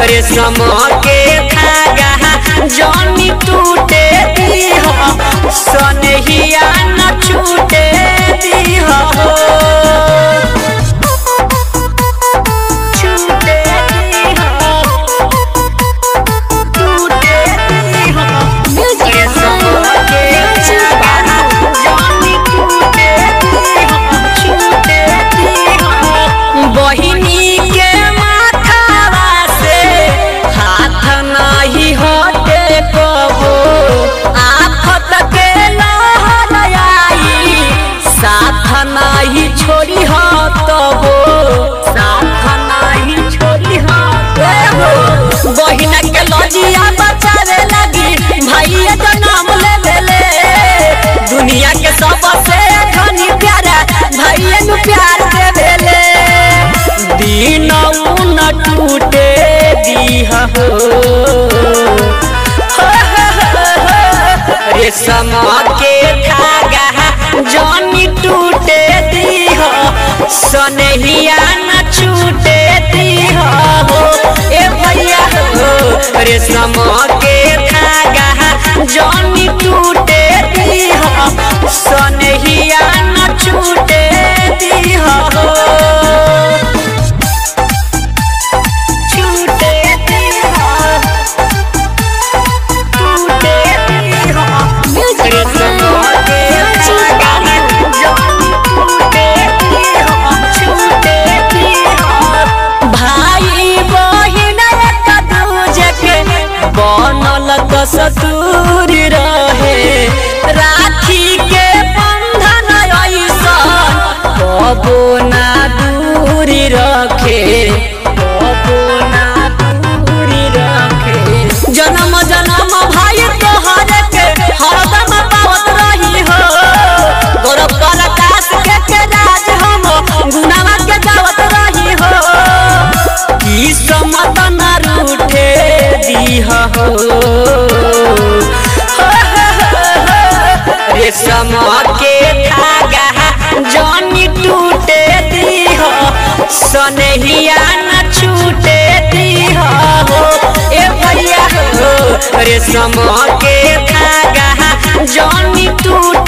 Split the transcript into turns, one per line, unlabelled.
रेशम के धागा जनी टूटे दीह सनहिया न छूटे दीह नहीं छोड़ी हो तबो साथ नहीं छोड़ी हो बहिना के लजिया बचावे लगी भैया तो नाम ले ले दुनिया के सबसे धनी प्यारा भैया नु प्यार दे देले दिन न टूटे दीह हो रेशम के धागा जनी टूटे दीह सनहिया न छूटे दीह हो ए भैया हो रेशम के धागा जनी टूटे दीह सनहिया न छूटे दीह हो ससुर रहे राखी के बंधन ऐसन कबो ना दूरी रखे कबो ना दूरी रखे जन्म जन्म भाई तोहर के हरदम पावत रही हो गौरव प्रकाश के राज हम गुनावा के गावत रही हो की समत न रूठे दीह हो रेशम के धागा जनी टूटे दीह सनहिया न छूटे दीह हो ए भैया हो रेशम के धागा जनी टूटे